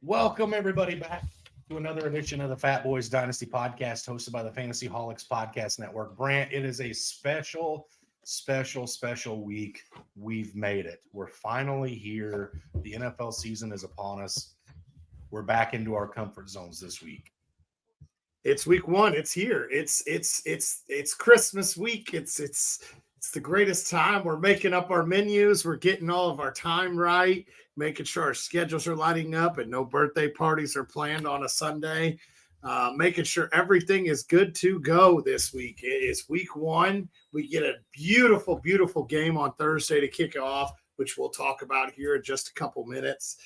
Welcome, everybody, back to another edition of the Fatboyz Dynasty podcast hosted by the Fantasy Holics Podcast Network. Brant, it is a special week. We've made it. We're finally here. The NFL season is upon us. We're back into our comfort zones this week. It's week one. It's here. It's Christmas week. It's the greatest time. We're making up our menus. We're getting all of our time right, making sure our schedules are lining up and no birthday parties are planned on a Sunday. Making sure everything is good to go this week. It is week one. We get a beautiful game on Thursday to kick off, which we'll talk about here in just a couple minutes.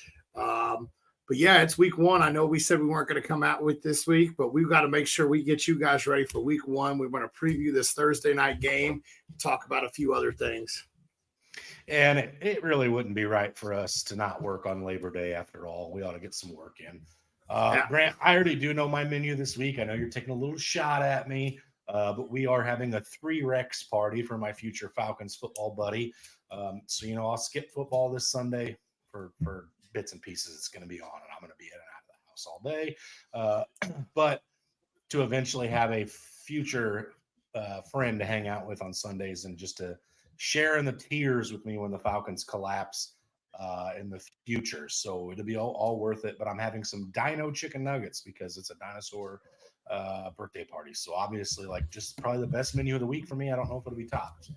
But yeah, it's week one. I know we said we weren't going to come out with this week, but we've got to make sure we get you guys ready for week one. We want to preview this Thursday night game, talk about a few other things. And it really wouldn't be right for us to not work on Labor Day after all. We ought to get some work in. Grant, I already do know my menu this week. I know you're taking a little shot at me, but we are having a 3-Rex party for my future Falcons football buddy. So, I'll skip football this Sunday for bits and pieces. It's going to be on, and I'm going to be in and out of the house all day. But to eventually have a future friend to hang out with on Sundays and just to share in the tears with me when the Falcons collapse in the future. So it'll be all worth it. But I'm having some dino chicken nuggets because it's a dinosaur birthday party. So obviously, just probably the best menu of the week for me. I don't know if it'll be topped.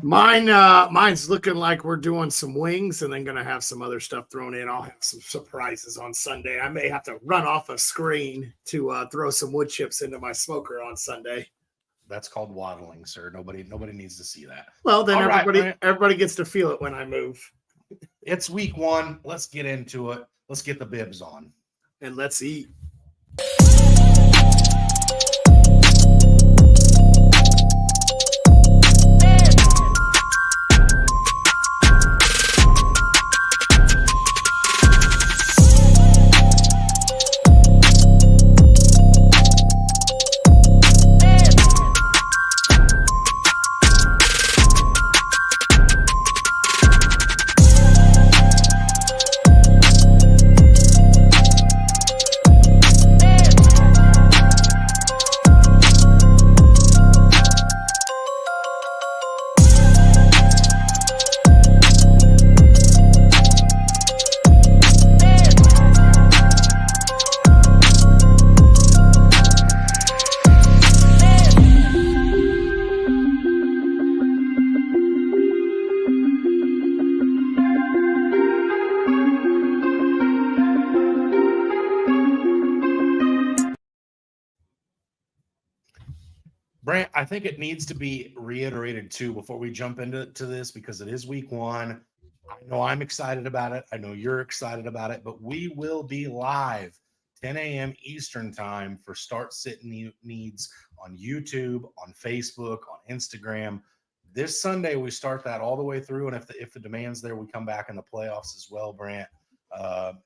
Mine's looking like we're doing some wings and then going to have some other stuff thrown in. I'll have some surprises on Sunday. I may have to run off a screen to throw some wood chips into my smoker on Sunday. That's called waddling, sir. Nobody needs to see that. Well, then everybody gets to feel it when I move. It's week one. Let's get into it. Let's get the bibs on. And let's eat. Brant, I think it needs to be reiterated too before we jump into this because it is week one. I know I'm excited about it. I know you're excited about it, but we will be live 10 a.m. Eastern time for Start Sit Needs on YouTube, on Facebook, on Instagram. This Sunday, we start that all the way through. And if the demand's there, we come back in the playoffs as well, Brant.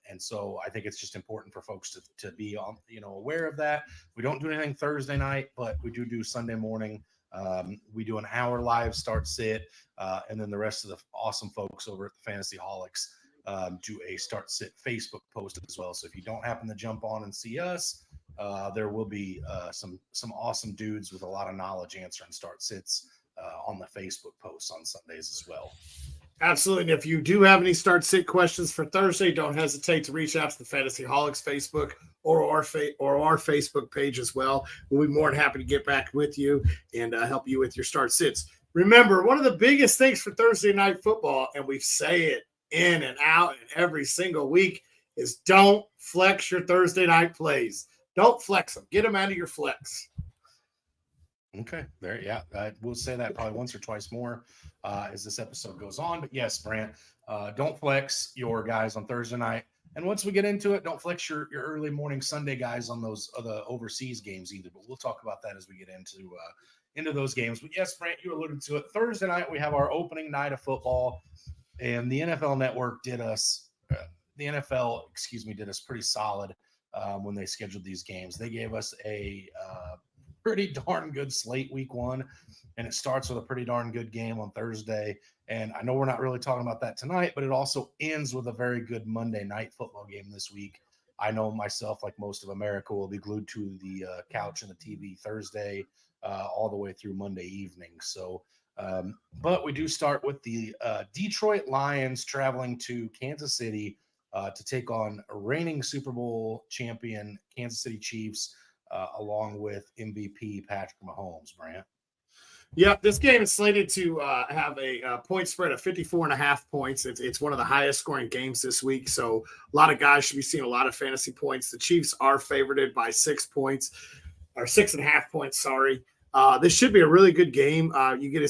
And so I think it's just important for folks to be aware of that. We don't do anything Thursday night, but we do Sunday morning. We do an hour live start sit, and then the rest of the awesome folks over at the Fantasy Holics do a start sit Facebook post as well. So if you don't happen to jump on and see us, there will be some awesome dudes with a lot of knowledge answering start sits on the Facebook posts on Sundays as well. Absolutely. And if you do have any start sit questions for Thursday, don't hesitate to reach out to the Fantasy Holics Facebook or our Facebook page as well. We'll be more than happy to get back with you and help you with your start sits. Remember, one of the biggest things for Thursday night football, and we say it in and out and every single week, is don't flex your Thursday night plays. Don't flex them. Get them out of your flex. Okay, there, yeah, we'll say that probably once or twice more as this episode goes on. But yes, Brant, don't flex your guys on Thursday night. And once we get into it, don't flex your early morning Sunday guys on those other overseas games either. But we'll talk about that as we get into those games. But yes, Brant, you alluded to it. Thursday night, we have our opening night of football, and the NFL Network did us pretty solid when they scheduled these games. They gave us a pretty darn good slate week one, and it starts with a pretty darn good game on Thursday. And I know we're not really talking about that tonight, but it also ends with a very good Monday night football game this week. I know myself, like most of America, will be glued to the couch and the TV Thursday all the way through Monday evening. So, but we do start with the Detroit Lions traveling to Kansas City to take on reigning Super Bowl champion Kansas City Chiefs, along with MVP Patrick Mahomes, Brant. Yeah, this game is slated to have a point spread of 54.5 points. It's one of the highest scoring games this week. So a lot of guys should be seeing a lot of fantasy points. The Chiefs are favored by 6 points, or 6.5 points. Sorry. This should be a really good game. You get to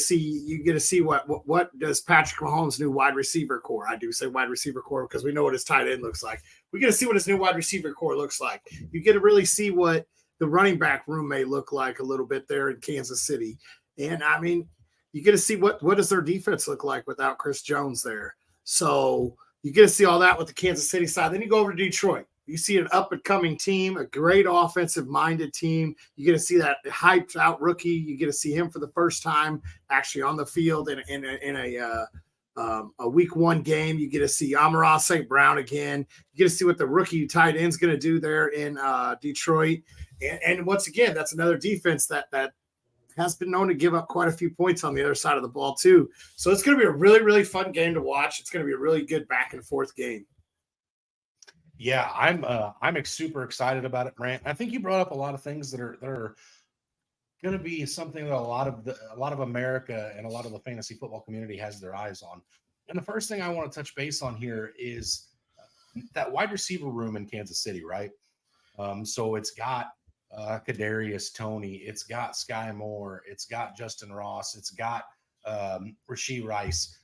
see what does Patrick Mahomes' new wide receiver core. I do say wide receiver core because we know what his tight end looks like. We get to see what his new wide receiver core looks like. You get to really see what the running back room may look like a little bit there in Kansas City. And I mean, you get to see what does their defense look like without Chris Jones there. So you get to see all that with the Kansas City side. Then you go over to Detroit. You see an up-and-coming team, a great offensive-minded team. You get to see that hyped-out rookie. You get to see him for the first time actually on the field in a week one game. You get to see Amon-Ra St. Brown again. You get to see what the rookie tight end's going to do there in Detroit. And once again, that's another defense that has been known to give up quite a few points on the other side of the ball too. So it's going to be a really, really fun game to watch. It's going to be a really good back and forth game. Yeah, I'm super excited about it, Brant. I think you brought up a lot of things that are going to be something that a lot of America and a lot of the fantasy football community has their eyes on. And the first thing I want to touch base on here is that wide receiver room in Kansas City, right? So it's got Kadarius Toney, it's got Sky Moore, it's got Justin Ross, it's got Rashee Rice.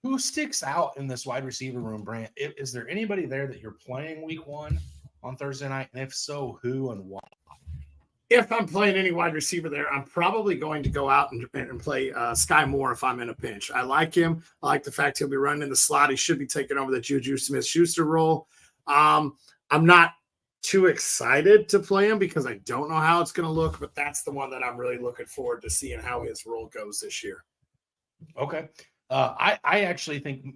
Who sticks out in this wide receiver room, Brant? Is there anybody there that you're playing week one on Thursday night? And if so, who and why? If I'm playing any wide receiver there, I'm probably going to go out and play Sky Moore if I'm in a pinch. I like him. I like the fact he'll be running in the slot. He should be taking over the Juju Smith-Schuster role. I'm not too excited to play him because I don't know how it's going to look, but that's the one that I'm really looking forward to seeing how his role goes this year. Okay. I actually think,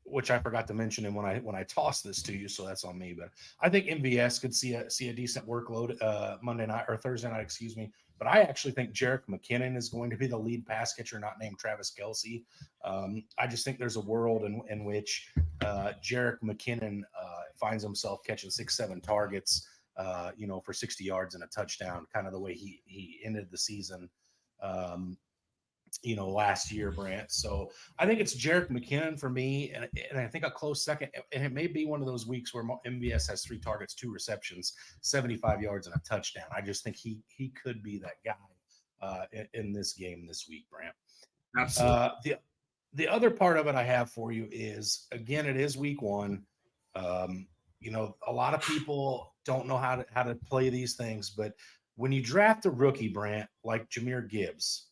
which I forgot to mention, and when I tossed this to you, so that's on me. But I think MVS could see a decent workload Monday night or Thursday night, excuse me. But I actually think Jerick McKinnon is going to be the lead pass catcher, not named Travis Kelce. I just think there's a world in which Jerick McKinnon finds himself catching 6-7 targets, for 60 yards and a touchdown, kind of the way he ended the season. Last year, Brant. So I think it's Jerick McKinnon for me, and I think a close second. And it may be one of those weeks where MVS has 3 targets, 2 receptions, 75 yards, and a touchdown. I just think he could be that guy in this game this week, Brant. Absolutely. The other part of it I have for you is, again, it is week one. A lot of people don't know how to play these things, but when you draft a rookie, Brant, like Jahmyr Gibbs,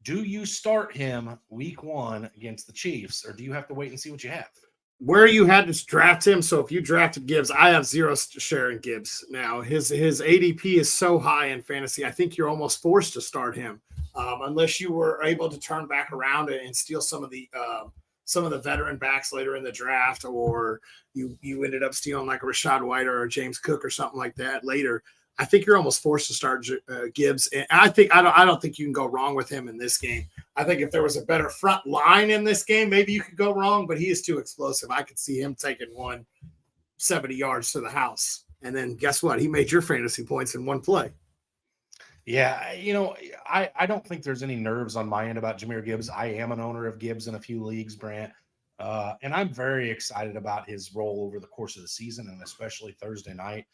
do you start him week one against the Chiefs, or do you have to wait and see what you have? Where you had to draft him, so if you drafted Gibbs, I have zero share in Gibbs now. His ADP is so high in fantasy, I think you're almost forced to start him, unless you were able to turn back around and steal some of the veteran backs later in the draft, or you ended up stealing like a Rashad White or a James Cook or something like that later. I think you're almost forced to start Gibbs, and I don't think you can go wrong with him in this game. I think if there was a better front line in this game, maybe you could go wrong, but he is too explosive. I could see him taking 70 yards to the house, and then guess what? He made your fantasy points in one play. Yeah, I don't think there's any nerves on my end about Jahmyr Gibbs. I am an owner of Gibbs in a few leagues, Brant, and I'm very excited about his role over the course of the season, and especially Thursday night.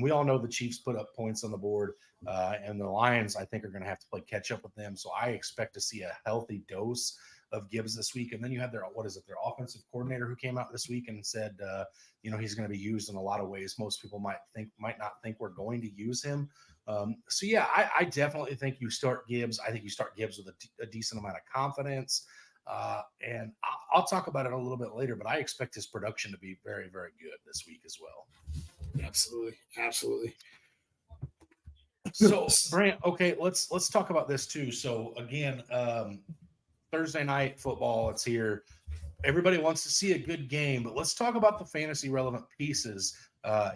We all know the Chiefs put up points on the board, and the Lions, I think, are going to have to play catch up with them. So I expect to see a healthy dose of Gibbs this week. And then you have their offensive coordinator who came out this week and said, he's going to be used in a lot of ways. Most people might not think we're going to use him. I definitely think you start Gibbs. I think you start Gibbs with a decent amount of confidence. And I'll talk about it a little bit later, but I expect his production to be very, very good this week as well. Absolutely. So, Brant, okay, let's talk about this too. So again, Thursday night football, it's here. Everybody wants to see a good game, but let's talk about the fantasy relevant pieces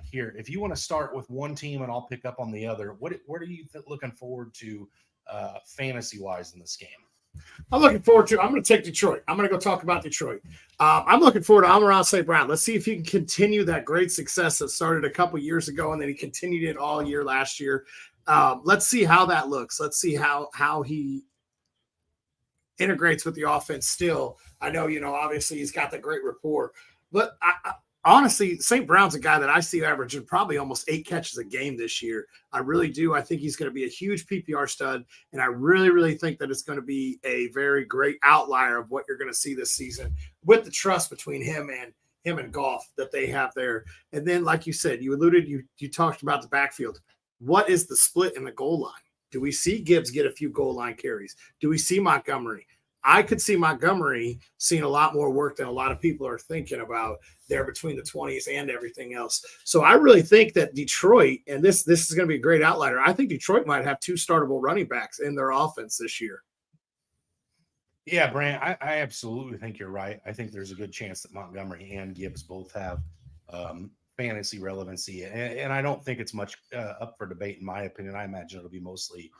here. If you want to start with one team and I'll pick up on the other, what are you looking forward to fantasy wise in this game? I'm looking forward to. I'm going to take Detroit. I'm going to go talk about Detroit. I'm looking forward to Amon-Ra St. Brown. Let's see if he can continue that great success that started a couple years ago, and then he continued it all year last year. Let's see how that looks. Let's see how he integrates with the offense. Still, I know obviously he's got the great rapport, but honestly, St. Brown's a guy that I see averaging probably almost 8 catches a game this year. I really do. I think he's going to be a huge PPR stud, and I really, really think that it's going to be a very great outlier of what you're going to see this season with the trust between him and Goff that they have there. And then, like you said, you talked about the backfield. What is the split in the goal line? Do we see Gibbs get a few goal line carries? Do we see Montgomery? I could see Montgomery seeing a lot more work than a lot of people are thinking about there between the 20s and everything else. So I really think that Detroit, and this is going to be a great outlier, I think Detroit might have 2 startable running backs in their offense this year. Yeah, Brant, I absolutely think you're right. I think there's a good chance that Montgomery and Gibbs both have fantasy relevancy, and I don't think it's much up for debate in my opinion. I imagine it'll be mostly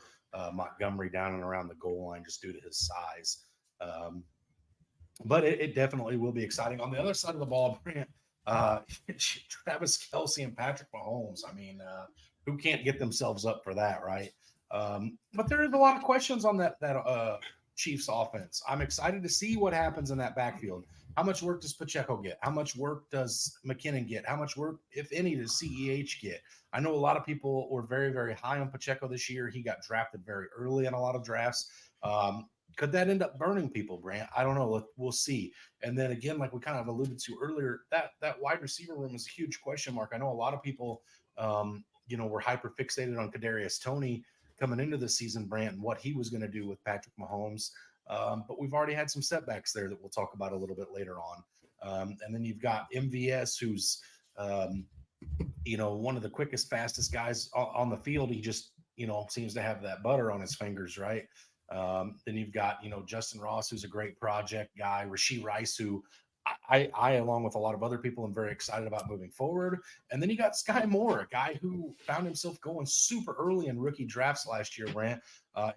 Montgomery down and around the goal line just due to his size. But it definitely will be exciting. On the other side of the ball, Brant, Travis Kelce and Patrick Mahomes. I mean, who can't get themselves up for that, right? But there is a lot of questions on that Chiefs offense. I'm excited to see what happens in that backfield. How much work does Pacheco get? How much work does McKinnon get? How much work, if any, does CEH get? I know a lot of people were very, very high on Pacheco this year. He got drafted very early in a lot of drafts. Could that end up burning people, Brant? I don't know. We'll see. And then again, like we kind of alluded to earlier, that wide receiver room is a huge question mark. I know a lot of people, were hyper fixated on Kadarius Toney coming into the season, Brant, and what he was going to do with Patrick Mahomes. But we've already had some setbacks there that we'll talk about a little bit later on. And then you've got MVS, who's, one of the quickest, fastest guys on the field. He just, seems to have that butter on his fingers, right? Then you've got, Justin Ross, who's a great project guy, Rashee Rice, who I, along with a lot of other people, am very excited about moving forward. And then you got Sky Moore, a guy who found himself going super early in rookie drafts last year, Brant.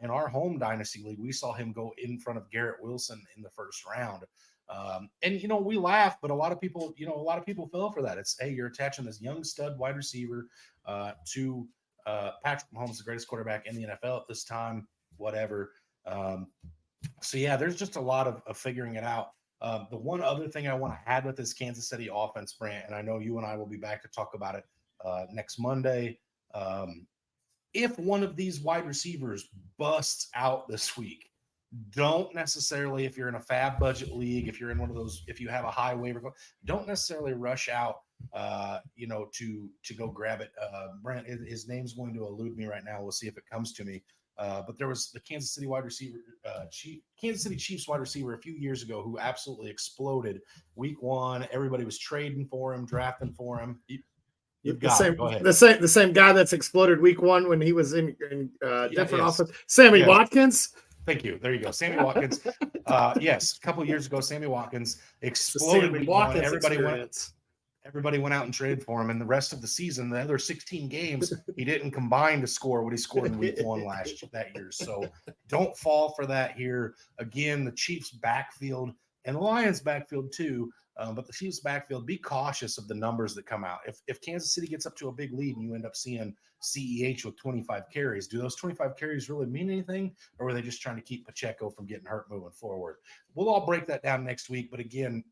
In our home dynasty league, we saw him go in front of Garrett Wilson in the first round. And we laugh, but a lot of people fell for that. It's, hey, you're attaching this young stud wide receiver to Patrick Mahomes, the greatest quarterback in the NFL at this time, whatever. So yeah, there's just a lot of figuring it out. The one other thing I want to add with this Kansas City offense, Brant, and I know you and I will be back to talk about it next Monday. If one of these wide receivers busts out this week, don't necessarily, if you're in a fab budget league, if you're in one of those, if you have a high waiver, don't necessarily rush out, to go grab it. Brent, his name's going to elude me right now. We'll see if it comes to me. But there was the Kansas City Chiefs wide receiver a few years ago who absolutely exploded week 1. Everybody was trading for him, drafting for him. The same guy that's exploded week 1 when he was in different offense. Sammy Watkins. Thank you. There you go. Sammy Watkins. Yes. A couple of years ago, Sammy Watkins exploded week 1. Everybody went out and traded for him. And the rest of the season, the other 16 games, he didn't combine to score what he scored in week 1 that year. So don't fall for that here. Again, the Chiefs backfield and the Lions backfield too. But the Chiefs backfield, be cautious of the numbers that come out. If Kansas City gets up to a big lead and you end up seeing CEH with 25 carries, do those 25 carries really mean anything? Or are they just trying to keep Pacheco from getting hurt moving forward? We'll all break that down next week. But again,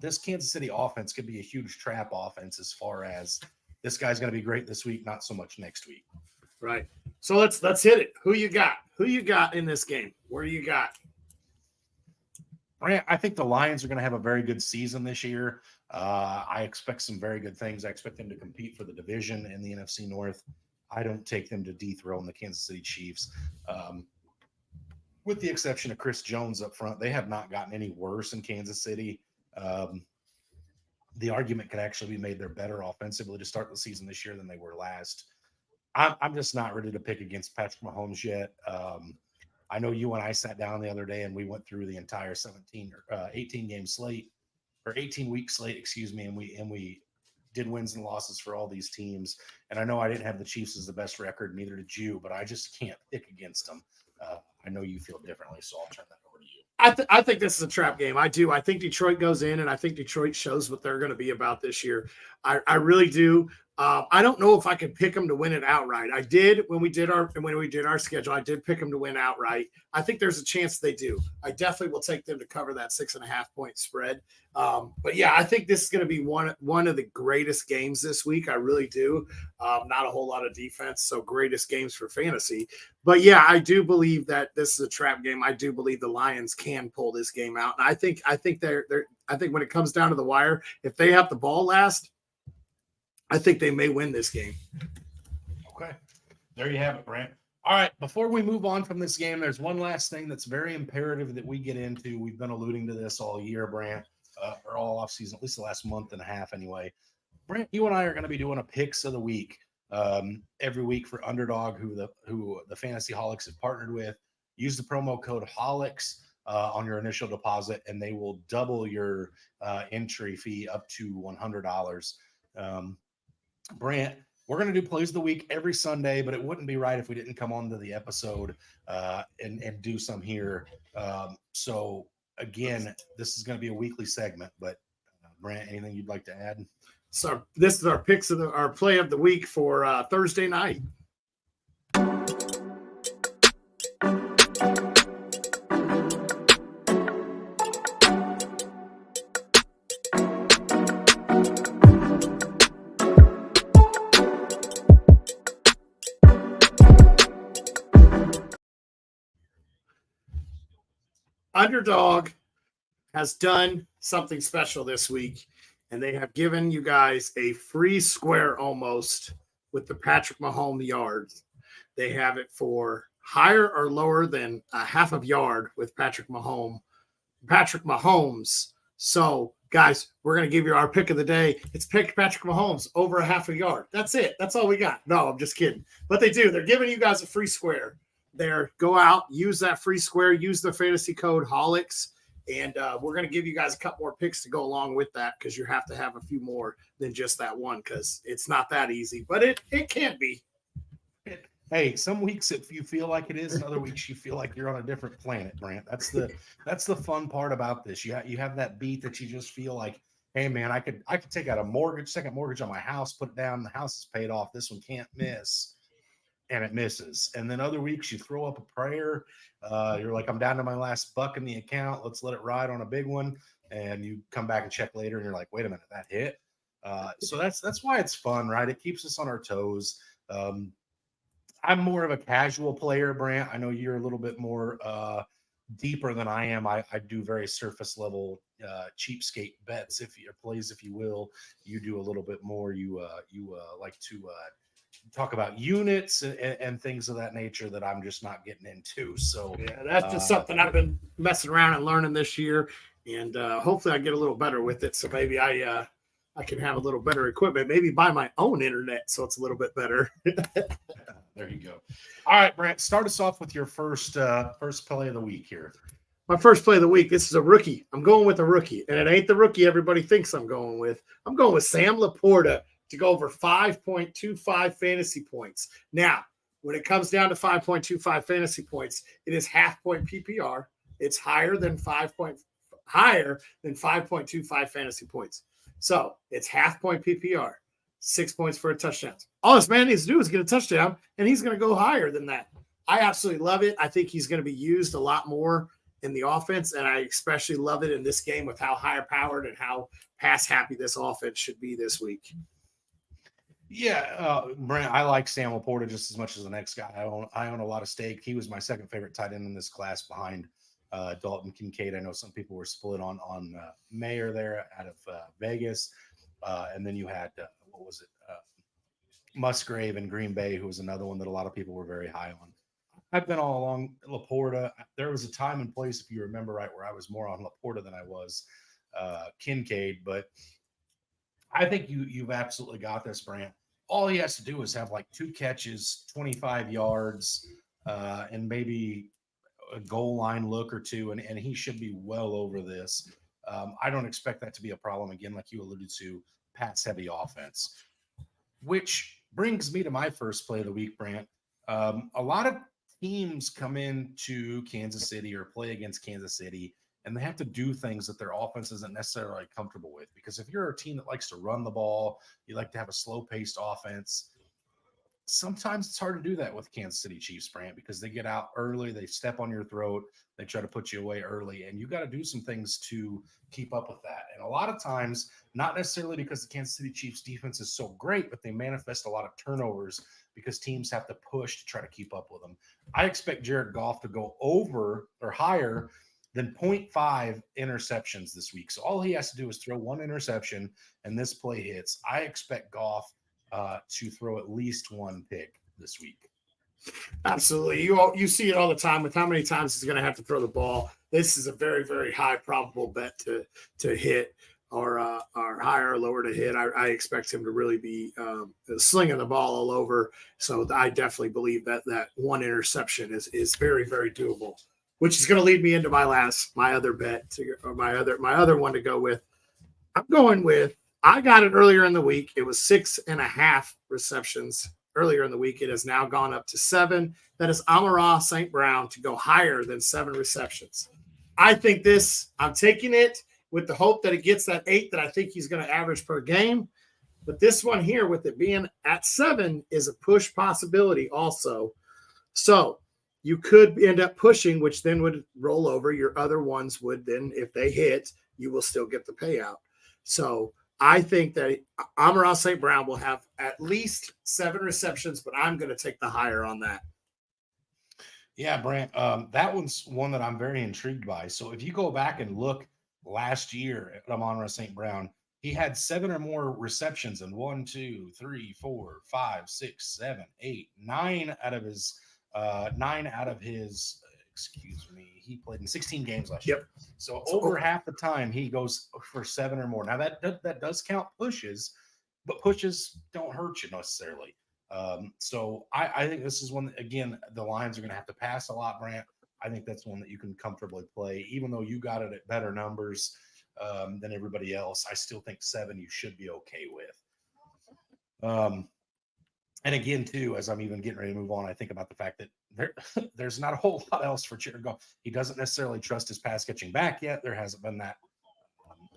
this Kansas City offense could be a huge trap offense as far as this guy's going to be great this week, not so much next week. Right. So let's hit it. Who you got? Who you got in this game? Where do you got? I think the Lions are going to have a very good season this year. I expect some very good things. I expect them to compete for the division in the NFC North. I don't take them to dethrone the Kansas City Chiefs. With the exception of Chris Jones up front, they have not gotten any worse in Kansas City. The argument could actually be made they're better offensively to start the season this year than they were last. I'm just not ready to pick against Patrick Mahomes yet. I know you and I sat down the other day and we went through the entire 17 or 18 game slate or 18 week slate, excuse me, and we did wins and losses for all these teams. And I know I didn't have the Chiefs as the best record, neither did you, but I just can't pick against them. I know you feel differently, so I'll turn that over to you. I think this is a trap game. I do. I think Detroit goes in, and I think Detroit shows what they're going to be about this year. I really do. I don't know if I could pick them to win it outright. I did when we did our schedule. I did pick them to win outright. I think there's a chance they do. I definitely will take them to cover that 6.5 point spread. But yeah, I think this is going to be one of the greatest games this week. I really do. Not a whole lot of defense, so greatest games for fantasy. But yeah, I do believe that this is a trap game. I do believe the Lions can pull this game out, and I think when it comes down to the wire, if they have the ball last, I think they may win this game. Okay. There you have it, Brant. All right. Before we move on from this game, there's one last thing that's very imperative that we get into. We've been alluding to this all year, Brant, or all offseason, at least the last month and a half anyway. Brant, you and I are going to be doing a picks of the week every week for Underdog, who the Fantasy Holics have partnered with. Use the promo code HOLICS on your initial deposit, and they will double your entry fee up to $100. Brant, we're going to do plays of the week every Sunday, but it wouldn't be right if we didn't come on to the episode and do some here. So again, this is going to be a weekly segment, but Brant, anything you'd like to add? So this is our picks of our play of the week for Thursday night. Underdog has done something special this week, and they have given you guys a free square almost with the Patrick Mahomes yards. They have it for higher or lower than a half of yard with Patrick Mahomes. So, guys, we're going to give you our pick of the day. It's pick Patrick Mahomes over a half a yard. That's it. That's all we got. No, I'm just kidding. But they do. They're giving you guys a free square. Go out, use that free square, use the fantasy code HOLICS, and we're going to give you guys a couple more picks to go along with that because you have to have a few more than just that one because it's not that easy, but it can be. Hey, some weeks if you feel like it is, and other weeks you feel like you're on a different planet, Brant. That's the fun part about this. You have that beat that you just feel like, hey man, I could take out a second mortgage on my house, put it down, the house is paid off. This one can't miss. And it misses. And then other weeks you throw up a prayer. You're like, I'm down to my last buck in the account. Let's let it ride on a big one. And you come back and check later and you're like, wait a minute, that hit. So that's why it's fun, right? It keeps us on our toes. I'm more of a casual player, Brant. I know you're a little bit more deeper than I am. I do very surface level cheapskate bets, if you will. You do a little bit more. You like to talk about units and things of that nature that I'm just not getting into. So yeah, that's just something I've been messing around and learning this year, and hopefully I get a little better with it. So maybe I can have a little better equipment, maybe buy my own internet so it's a little bit better. There you go. All right, Brant, start us off with your first play of the week here. My first play of the week, this is a rookie. I'm going with a rookie, and it ain't the rookie everybody thinks I'm going with. I'm going with Sam Laporta to go over 5.25 fantasy points. Now, when it comes down to 5.25 fantasy points, it is half point PPR. It's higher than 5.25 fantasy points. So it's half point PPR, 6 points for a touchdown. All this man needs to do is get a touchdown, and he's going to go higher than that. I absolutely love it. I think he's going to be used a lot more in the offense, and I especially love it in this game with how higher powered and how pass happy this offense should be this week. Yeah, Brent, I like Sam Laporta just as much as the next guy. I own a lot of stake. He was my second favorite tight end in this class behind Dalton Kincaid. I know some people were split on Mayer there out of Vegas. And then you had, Musgrave in Green Bay, who was another one that a lot of people were very high on. I've been all along Laporta. There was a time and place, if you remember right, where I was more on Laporta than I was Kincaid. But I think you've absolutely got this, Brant. all he has to do is have like 2 catches, 25 yards, and maybe a goal line look or two, and he should be well over this. I don't expect that to be a problem again, like you alluded to, pass heavy offense. Which brings me to my first play of the week, Brant. A lot of teams come into Kansas City or play against Kansas City, and they have to do things that their offense isn't necessarily comfortable with. Because if you're a team that likes to run the ball, you like to have a slow-paced offense, sometimes it's hard to do that with Kansas City Chiefs, Brant, because they get out early, they step on your throat, they try to put you away early, and you got to do some things to keep up with that. And a lot of times, not necessarily because the Kansas City Chiefs defense is so great, but they manifest a lot of turnovers because teams have to push to try to keep up with them. I expect Jared Goff to go over or higher than 0.5 interceptions this week. So all he has to do is throw 1 interception, and this play hits. I expect Goff to throw at least 1 pick this week. Absolutely. You see it all the time with how many times he's going to have to throw the ball. This is a very, very high probable bet to hit or higher or lower to hit. I expect him to really be slinging the ball all over. So I definitely believe that 1 interception is very, very doable, which is going to lead me into my other bet or my other one to go with. I'm going with, I got it earlier in the week. It was 6.5 receptions earlier in the week. It has now gone up to 7. That is Amon-Ra St. Brown to go higher than 7 receptions. I think I'm taking it with the hope that it gets that 8 that I think he's going to average per game. But this one here, with it being at 7, is a push possibility also. So you could end up pushing, which then would roll over. Your other ones would then, if they hit, you will still get the payout. So I think that Amon-Ra St. Brown will have at least 7 receptions, but I'm going to take the higher on that. Yeah, Brant, that one's one that I'm very intrigued by. So if you go back and look last year at Amon-Ra St. Brown, he had 7 or more receptions in 1, 2, 3, 4, 5, 6, 7, 8, 9 out of his excuse me, he played in 16 games last year. So over half the time he goes for 7 or more. Now that does count pushes, but pushes don't hurt you necessarily. So I think this is one that, again, the Lions are going to have to pass a lot, Brant. I think that's one that you can comfortably play, even though you got it at better numbers than everybody else. I still think 7 you should be okay with. And again, too, as I'm even getting ready to move on, I think about the fact that there's not a whole lot else for Jared Goff. He doesn't necessarily trust his pass catching back yet. There hasn't been that,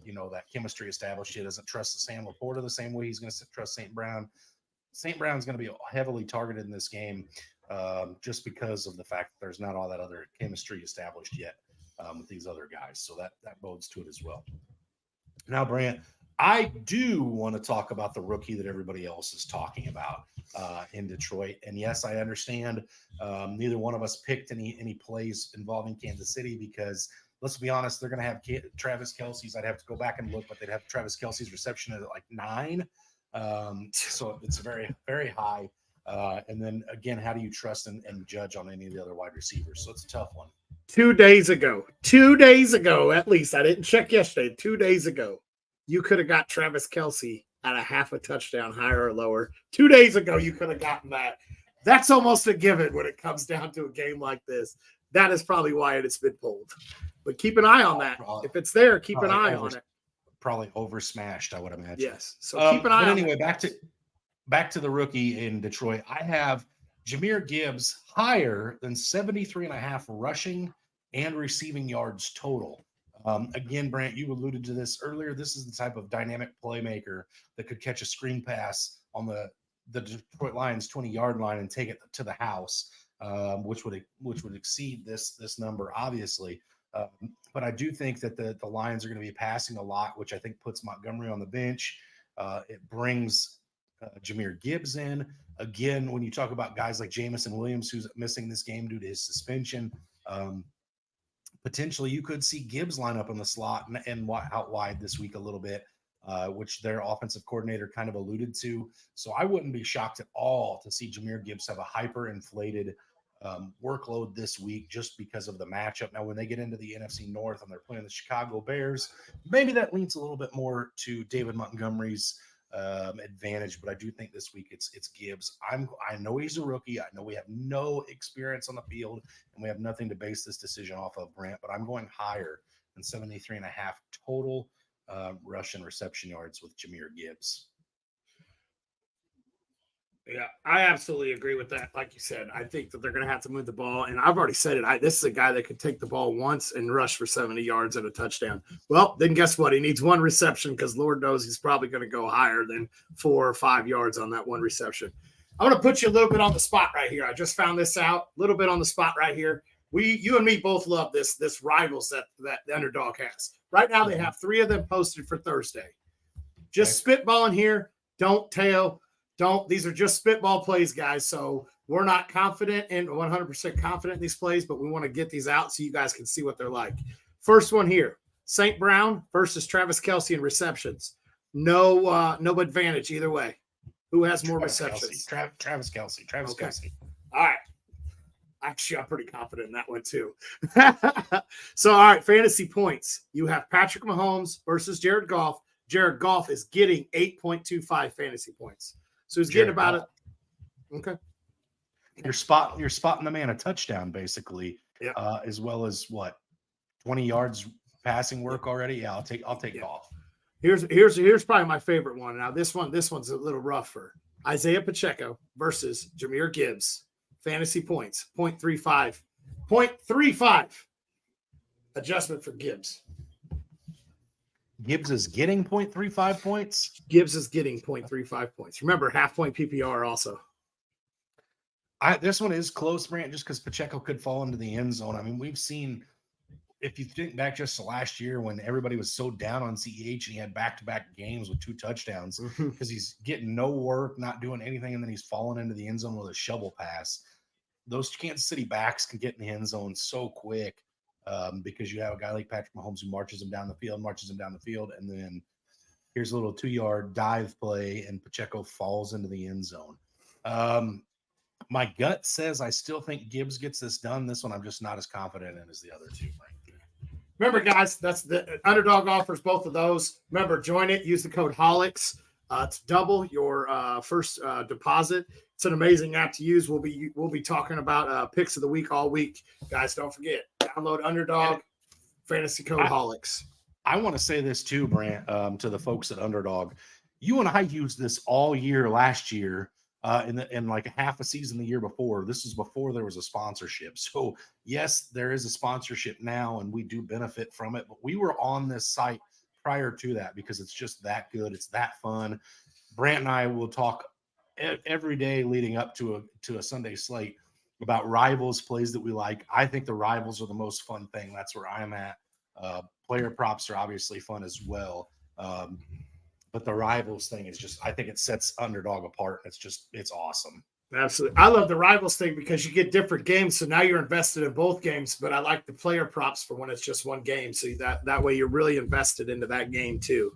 that chemistry established. He doesn't trust Sam Laporta the same way he's going to trust St. Brown. St. Brown's going to be heavily targeted in this game just because of the fact that there's not all that other chemistry established yet with these other guys. So that bodes to it as well. Now, Brant, I do want to talk about the rookie that everybody else is talking about in Detroit. And yes, I understand neither one of us picked any plays involving Kansas City because, let's be honest, they're going to have Travis Kelce's. I'd have to go back and look, but they'd have Travis Kelce's reception at like 9. So it's very, very high. And then again, how do you trust and judge on any of the other wide receivers? So it's a tough one. 2 days ago, at least, I didn't check yesterday, 2 days ago, you could have got Travis Kelce at a half a touchdown higher or lower. 2 days ago, you could have gotten that. That's almost a given when it comes down to a game like this. That is probably why it's been pulled. But keep an eye on that. If it's there, keep an eye on it. Probably over smashed, I would imagine. Yes. So keep an eye on it. Anyway, back to the rookie in Detroit. I have Jahmyr Gibbs higher than 73.5 rushing and receiving yards total. Again, Brant, you alluded to this earlier. This is the type of dynamic playmaker that could catch a screen pass on the Detroit Lions 20-yard line and take it to the house, which would exceed this number, obviously. But I do think that the Lions are going to be passing a lot, which I think puts Montgomery on the bench. It brings Jahmyr Gibbs in. Again, when you talk about guys like Jamison Williams, who's missing this game due to his suspension, potentially you could see Gibbs line up in the slot and out wide this week a little bit, which their offensive coordinator kind of alluded to. So I wouldn't be shocked at all to see Jahmyr Gibbs have a hyper-inflated workload this week just because of the matchup. Now, when they get into the NFC North and they're playing the Chicago Bears, maybe that leans a little bit more to David Montgomery's advantage, but I do think this week it's Gibbs. I know he's a rookie. I know we have no experience on the field, and we have nothing to base this decision off of, Brant. But I'm going higher than 73.5 total rush and reception yards with Jahmyr Gibbs. Yeah, I absolutely agree with that. Like you said, I think that they're going to have to move the ball. And I've already said it. This is a guy that could take the ball once and rush for 70 yards and a touchdown. Well, then guess what? He needs one reception because Lord knows he's probably going to go higher than 4 or 5 yards on that one reception. I'm going to put you a little bit on the spot right here. I just found this out. A little bit on the spot right here. You and me both love this rivals that the Underdog has. Right now they have 3 of them posted for Thursday. Just spitballing here. Don't tell. These are just spitball plays, guys. So we're not confident and 100% confident in these plays, but we want to get these out so you guys can see what they're like. First one here, St. Brown versus Travis Kelce in receptions. No advantage either way. Who has more receptions? Travis Kelce. Kelce. All right. Actually, I'm pretty confident in that one too. So, all right, fantasy points. You have Patrick Mahomes versus Jared Goff. Jared Goff is getting 8.25 fantasy points. So he's getting about it. Okay. You're spotting the man a touchdown, basically. Yeah. As well as 20 yards passing work already. Yeah, I'll take Goff. Here's probably my favorite one. Now this one's a little rougher. Isaiah Pacheco versus Jahmyr Gibbs. Fantasy points 0.35. 0.35. Adjustment for Gibbs. Gibbs is getting 0.35 points. Gibbs is getting 0.35 points. Remember, half-point PPR also. This one is close, Brant, just because Pacheco could fall into the end zone. I mean, we've seen, if you think back just to last year when everybody was so down on CEH and he had back-to-back games with 2 touchdowns because he's getting no work, not doing anything, and then he's falling into the end zone with a shovel pass. Those Kansas City backs can get in the end zone so quick. Because you have a guy like Patrick Mahomes who marches him down the field, and then here's a little 2-yard dive play, and Pacheco falls into the end zone. My gut says I still think Gibbs gets this done. This one I'm just not as confident in as the other two. Remember, guys, that's the Underdog offers both of those. Remember, join it. Use the code HOLIX to double your first deposit. It's an amazing app to use. We'll be talking about picks of the week all week. Guys, don't forget, download Underdog, fantasy code HOLIX. I want to say this too, Brant, to the folks at Underdog. You and I used this all year last year in like a half a season the year before. This was before there was a sponsorship. So, yes, there is a sponsorship now, and we do benefit from it. But we were on this site prior to that because it's just that good. It's that fun. Brant and I will talk every day leading up to a Sunday slate about rivals, plays that we like. I think the rivals are the most fun thing. That's where I'm at. Player props are obviously fun as well. But the rivals thing is just, I think it sets Underdog apart. It's awesome. Absolutely. I love the rivals thing because you get different games. So now you're invested in both games, but I like the player props for when it's just one game. So that way you're really invested into that game too.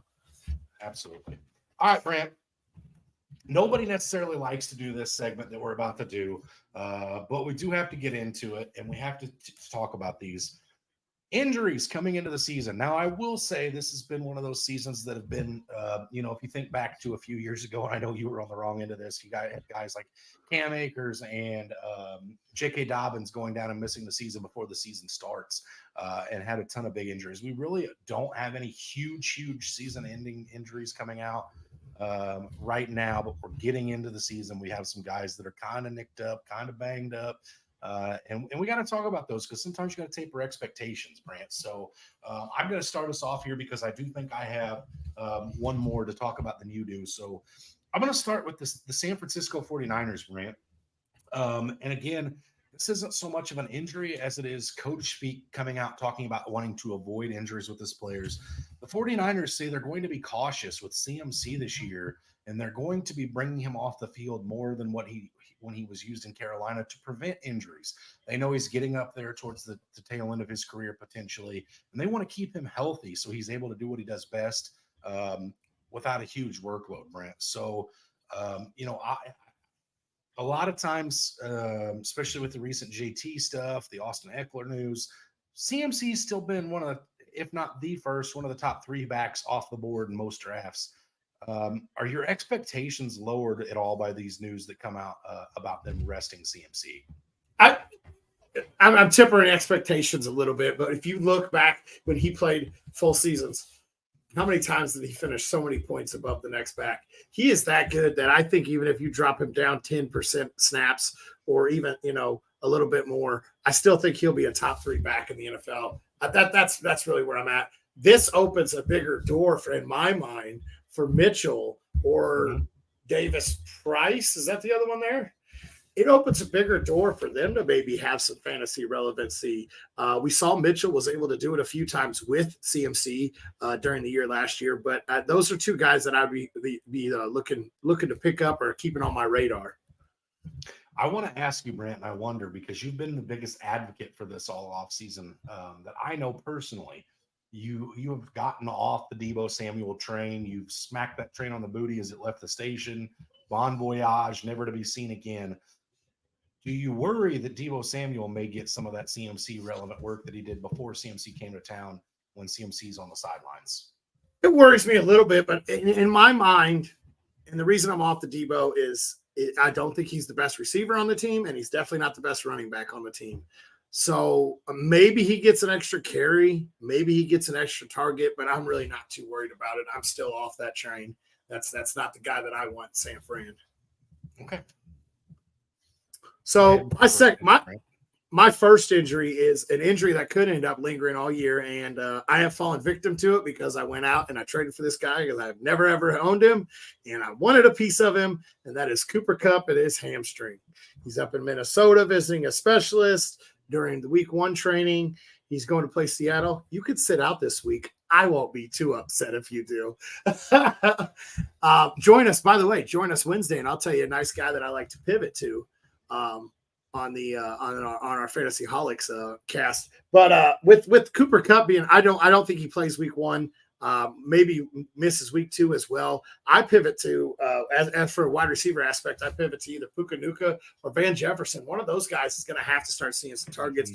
Absolutely. All right, Brant. Nobody necessarily likes to do this segment that we're about to do, but we do have to get into it, and we have to talk about these injuries coming into the season. Now, I will say this has been one of those seasons that have been, if you think back to a few years ago, and I know you were on the wrong end of this, you got guys like Cam Akers and J.K. Dobbins going down and missing the season before the season starts and had a ton of big injuries. We really don't have any huge season-ending injuries coming out right now, but we're getting into the season. We have some guys that are kind of nicked up, kind of banged up. And we got to talk about those because sometimes you got to taper expectations, Brant. So I'm going to start us off here because I do think I have one more to talk about than you do. So I'm going to start with the San Francisco 49ers, Brant. And again, this isn't so much of an injury as it is coach speak coming out talking about wanting to avoid injuries with his players. The 49ers say they're going to be cautious with CMC this year, and they're going to be bringing him off the field more than when he was used in Carolina to prevent injuries. They know he's getting up there towards the tail end of his career potentially, and they want to keep him healthy so he's able to do what he does best without a huge workload, Brent. So, a lot of times, especially with the recent JT stuff, the Austin Eckler news, CMC's still been one of the, if not the first, one of the top 3 backs off the board in most drafts. Are your expectations lowered at all by these news that come out about them resting CMC? I'm tempering expectations a little bit, but if you look back when he played full seasons, how many times did he finish so many points above the next back? He is that good that I think even if you drop him down 10% snaps or even, a little bit more, I still think he'll be a top 3 back in the NFL. That's really where I'm at. This opens a bigger door in my mind for Mitchell or Davis Price. Is that the other one there? It opens a bigger door for them to maybe have some fantasy relevancy. We saw Mitchell was able to do it a few times with CMC during the year last year, but those are 2 guys that I'd be looking to pick up or keeping on my radar. I want to ask you, Brant, and I wonder, because you've been the biggest advocate for this all off season that I know personally. You have gotten off the Deebo Samuel train. You've smacked that train on the booty as it left the station. Bon voyage, never to be seen again. Do you worry that Deebo Samuel may get some of that CMC relevant work that he did before CMC came to town when CMC's on the sidelines? It worries me a little bit, but in my mind, and the reason I'm off the Deebo is I don't think he's the best receiver on the team, and he's definitely not the best running back on the team. So maybe he gets an extra carry, maybe he gets an extra target, but I'm really not too worried about it. I'm still off that train. That's not the guy that I want in San Fran. Okay. So my first injury is an injury that could end up lingering all year, and I have fallen victim to it because I went out and I traded for this guy because I've never ever owned him, and I wanted a piece of him, and that is Cooper Kupp and his hamstring. He's up in Minnesota visiting a specialist during the week 1 training. He's going to play Seattle. You could sit out this week. I won't be too upset if you do. Join us, by the way. Join us Wednesday, and I'll tell you a nice guy that I like to pivot to on our Fantasy Holics cast. But with Cooper Kupp being, I don't think he plays week 1. Maybe misses week 2 as well. I pivot to as for a wide receiver aspect, I pivot to either Puka Nacua or Van Jefferson. One of those guys is going to have to start seeing some targets.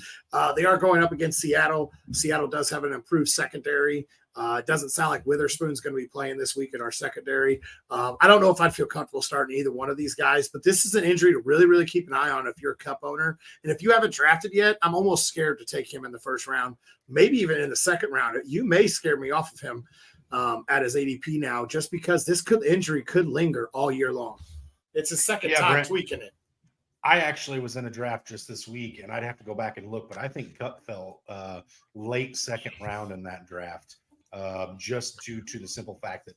They are going up against Seattle. Seattle does have an improved secondary. It doesn't sound like Witherspoon's going to be playing this week in our secondary. I don't know if I'd feel comfortable starting either one of these guys, but this is an injury to really, really keep an eye on if you're a Kupp owner. And if you haven't drafted yet, I'm almost scared to take him in the first round, maybe even in the second round. You may scare me off of him at his ADP now, just because this injury could linger all year long. It's his second time Brent, tweaking it. I actually was in a draft just this week, and I'd have to go back and look, but I think Kupp fell late second round in that draft. Just due to the simple fact that,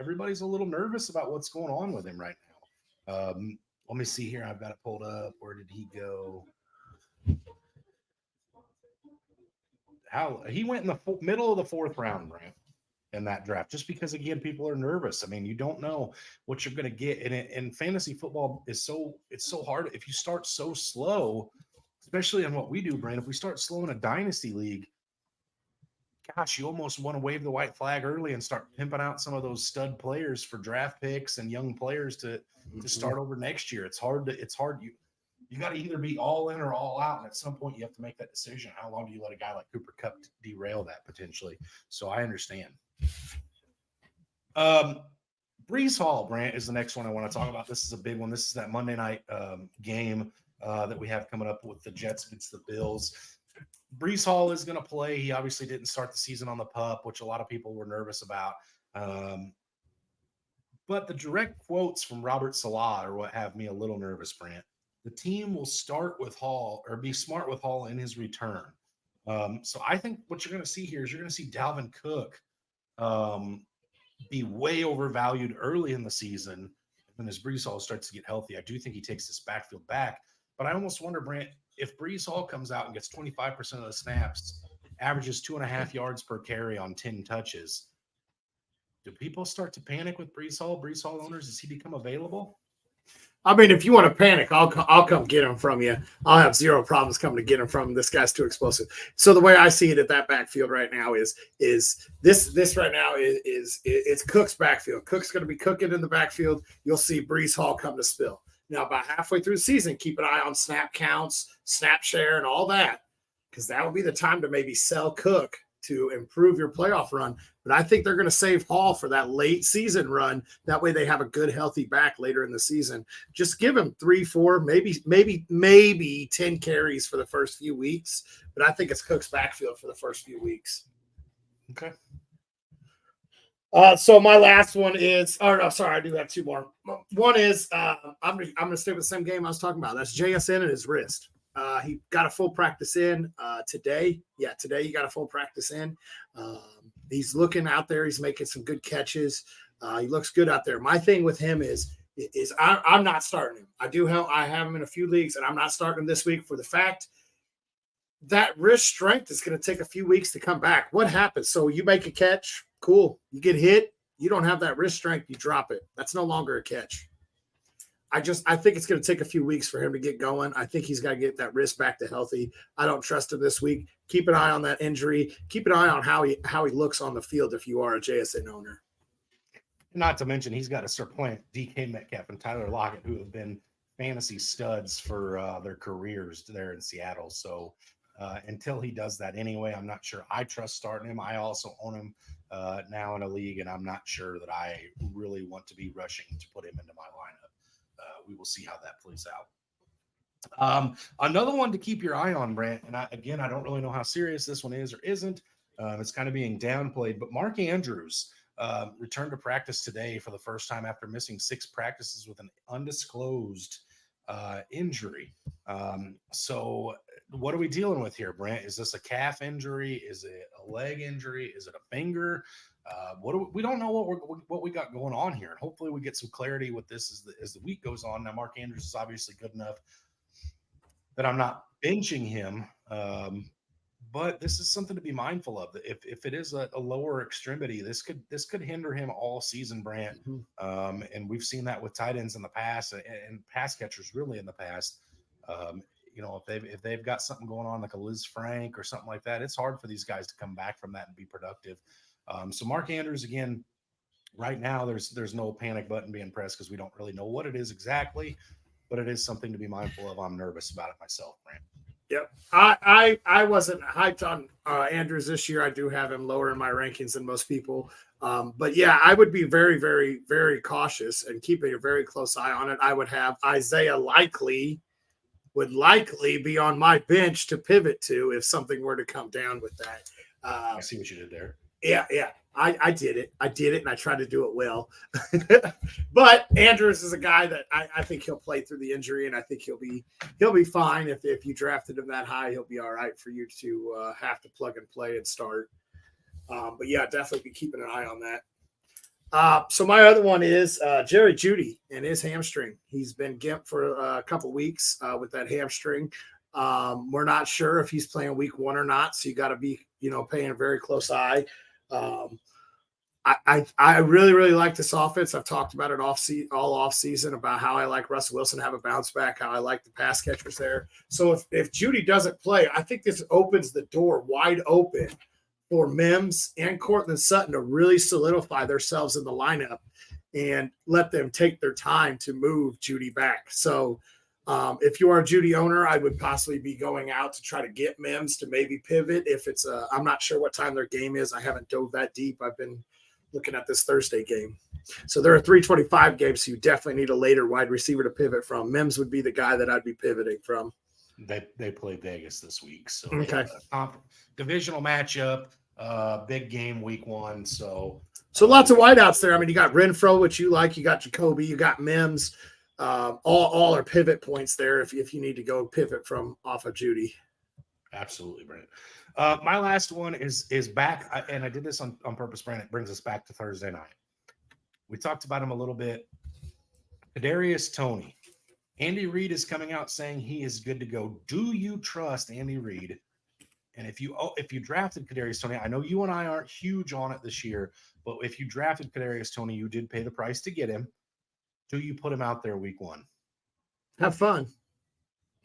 everybody's a little nervous about what's going on with him right now. Let me see here. I've got it pulled up. Where did he go? He went in the middle of the 4th round, Brant, in that draft, just because, again, people are nervous. I mean, you don't know what you're going to get. And fantasy football is it's so hard. If you start so slow, especially on what we do, Brant, if we start slow in a dynasty league, gosh, you almost want to wave the white flag early and start pimping out some of those stud players for draft picks and young players to start over next year. It's hard. You got to either be all in or all out. And at some point you have to make that decision. How long do you let a guy like Cooper Kupp derail that potentially? So I understand. Breece Hall, Brant, is the next one I want to talk about. This is a big one. This is that Monday night game that we have coming up with the Jets against the Bills. Breece Hall is going to play. He obviously didn't start the season on the PUP, which a lot of people were nervous about. But the direct quotes from Robert Salah are what have me a little nervous, Brant. The team will start with Hall or be smart with Hall in his return. So I think what you're going to see here is you're going to see Dalvin Cook be way overvalued early in the season. And as Breece Hall starts to get healthy, I do think he takes this backfield back. But I almost wonder, Brant, if Breece Hall comes out and gets 25% of the snaps, averages 2.5 yards per carry on 10 touches, do people start to panic with Breece Hall? Breece Hall owners, does he become available? I mean, if you want to panic, I'll come get him from you. I'll have zero problems coming to get him from him. This guy's too explosive. So the way I see it at that backfield right now is this right now is it's Cook's backfield. Cook's going to be cooking in the backfield. You'll see Breece Hall come to spill. Now, about halfway through the season, keep an eye on snap counts, snap share, and all that, because that will be the time to maybe sell Cook to improve your playoff run. But I think they're going to save Hall for that late season run. That way they have a good, healthy back later in the season. Just give him 3, 4, maybe 10 carries for the first few weeks. But I think it's Cook's backfield for the first few weeks. Okay. So my last one is, I do have 2 more. One is, I'm going to stay with the same game I was talking about. That's JSN and his wrist. He got a full practice in today. Yeah, today he got a full practice in. He's looking out there. He's making some good catches. He looks good out there. My thing with him is I'm not starting him. I have him in a few leagues, and I'm not starting him this week for the fact that wrist strength is going to take a few weeks to come back. What happens? So you make a catch, cool. You get hit. You don't have that wrist strength. You drop it. That's no longer a catch. I think it's going to take a few weeks for him to get going. I think he's got to get that wrist back to healthy. I don't trust him this week. Keep an eye on that injury. Keep an eye on how he looks on the field if you are a JSN owner. Not to mention he's got to supplant DK Metcalf and Tyler Lockett, who have been fantasy studs for their careers there in Seattle. So until he does that anyway, I'm not sure I trust starting him. I also own him now in a league, and I'm not sure that I really want to be rushing to put him into my lineup. We will see how that plays out. Another one to keep your eye on, Brant, and I don't really know how serious this one is or isn't. It's kind of being downplayed, but Mark Andrews returned to practice today for the first time after missing 6 practices with an undisclosed injury. So what are we dealing with here, Brant? Is this a calf injury? Is it a leg injury? Is it a finger? We don't know what we got going on here. And hopefully we get some clarity with this as the week goes on. Now, Mark Andrews is obviously good enough that I'm not benching him. But this is something to be mindful of. If it is a lower extremity, this could hinder him all season, Brant. Mm-hmm. And we've seen that with tight ends in the past and pass catchers really in the past. If they've got something going on like a Liz Frank or something like that, it's hard for these guys to come back from that and be productive. So Mark Andrews, again, right now there's no panic button being pressed because we don't really know what it is exactly, but it is something to be mindful of. I'm nervous about it myself, Brant. Yep. I wasn't hyped on Andrews this year. I do have him lower in my rankings than most people. But yeah, I would be very, very, very cautious and keeping a very close eye on it. I would have Isaiah would likely be on my bench to pivot to if something were to come down with that. I see what you did there. Yeah. I did it, and I tried to do it well. But Andrews is a guy that I think he'll play through the injury, and I think he'll be fine. If you drafted him that high, he'll be all right for you to have to plug and play and start. But yeah, definitely be keeping an eye on that. So my other one is Jerry Jeudy and his hamstring. He's been gimped for a couple weeks with that hamstring. We're not sure if he's playing week 1 or not, so you got to be paying a very close eye. I really, really like this offense. I've talked about it all off season about how I like Russell Wilson to have a bounce back, how I like the pass catchers there. So if Jeudy doesn't play, I think this opens the door wide open for Mims and Cortland Sutton to really solidify themselves in the lineup and let them take their time to move Jeudy back. So if you are a Jeudy owner, I would possibly be going out to try to get Mims to maybe pivot. If it's I'm not sure what time their game is. I haven't dove that deep. I've been looking at this Thursday game. So there are 3:25 games, so you definitely need a later wide receiver to pivot from. Mims would be the guy that I'd be pivoting from. They play Vegas this week. So okay. Divisional matchup, big game week 1. So lots of wideouts there. I mean, you got Renfro, which you like. You got Jacoby. You got Mims. All are pivot points there if you need to go pivot from off of Jeudy. Absolutely, Brent. My last one is back, and I did this on purpose, Brent. It brings us back to Thursday night. We talked about him a little bit. Kadarius Toney. Andy Reid is coming out saying he is good to go. Do you trust Andy Reid? And if you drafted Kadarius Toney, I know you and I aren't huge on it this year, but if you drafted Kadarius Toney, you did pay the price to get him. Do you put him out there week 1? Have fun.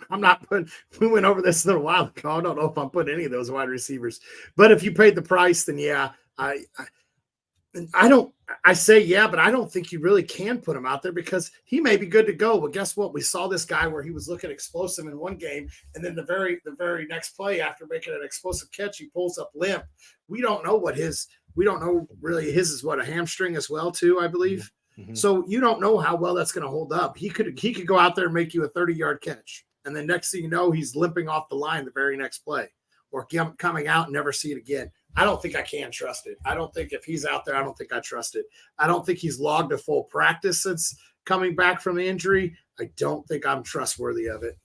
I'm not putting – we went over this a little while ago. I don't know if I'm putting any of those wide receivers. But if you paid the price, then yeah, I say yeah, but I don't think you really can put him out there because he may be good to go. But guess what? We saw this guy where he was looking explosive in one game, and then the very next play after making an explosive catch, he pulls up limp. We don't know really his is what, a hamstring as well too, I believe. Mm-hmm. So you don't know how well that's going to hold up. He could go out there and make you a 30-yard catch, and then next thing you know, he's limping off the line the very next play, or coming out and never see it again. I don't think I can trust it. I don't think if he's out there, I don't think I trust it. I don't think he's logged a full practice since coming back from the injury. I don't think I'm trustworthy of it.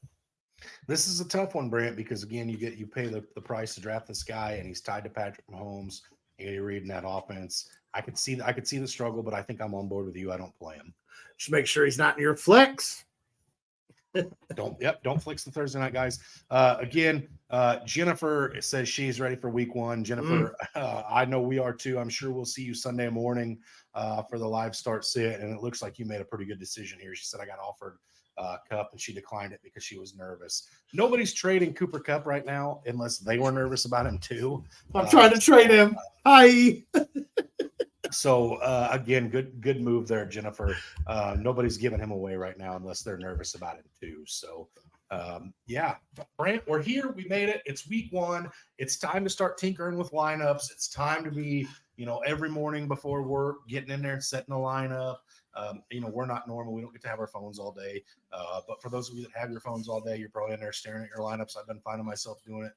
This is a tough one, Brant, because again, you pay the price to draft this guy, and he's tied to Patrick Mahomes, Andy Reid in that offense. I could see the struggle, but I think I'm on board with you. I don't play him. Just make sure he's not in your flex. Don't flex the Thursday night guys. Again, Jennifer says she's ready for week one. Jennifer, I know we are too. I'm sure we'll see you Sunday morning for the live start sit, and it looks like you made a pretty good decision here. She said I got offered Kupp, and she declined it because she was nervous. Nobody's trading Cooper Kupp right now unless they were nervous about him too. I'm trying to trade him. Hi. So again, good move there, Jennifer. Nobody's giving him away right now unless they're nervous about him too. So yeah, Brant, we're here. We made it. It's week one. It's time to start tinkering with lineups. It's time to be, every morning before work, getting in there and setting a lineup. We're not normal. We don't get to have our phones all day. But for those of you that have your phones all day, you're probably in there staring at your lineups. I've been finding myself doing it.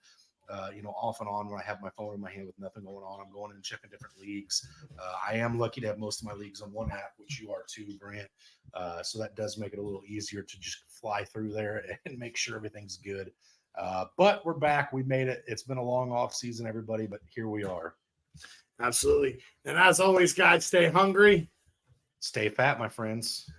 Off and on when I have my phone in my hand with nothing going on. I'm going in and checking different leagues. I am lucky to have most of my leagues on one app, which you are too, Brant. So that does make it a little easier to just fly through there and make sure everything's good. But we're back. We made it. It's been a long off season, everybody, but here we are. Absolutely. And as always, guys, stay hungry. Stay fat, my friends.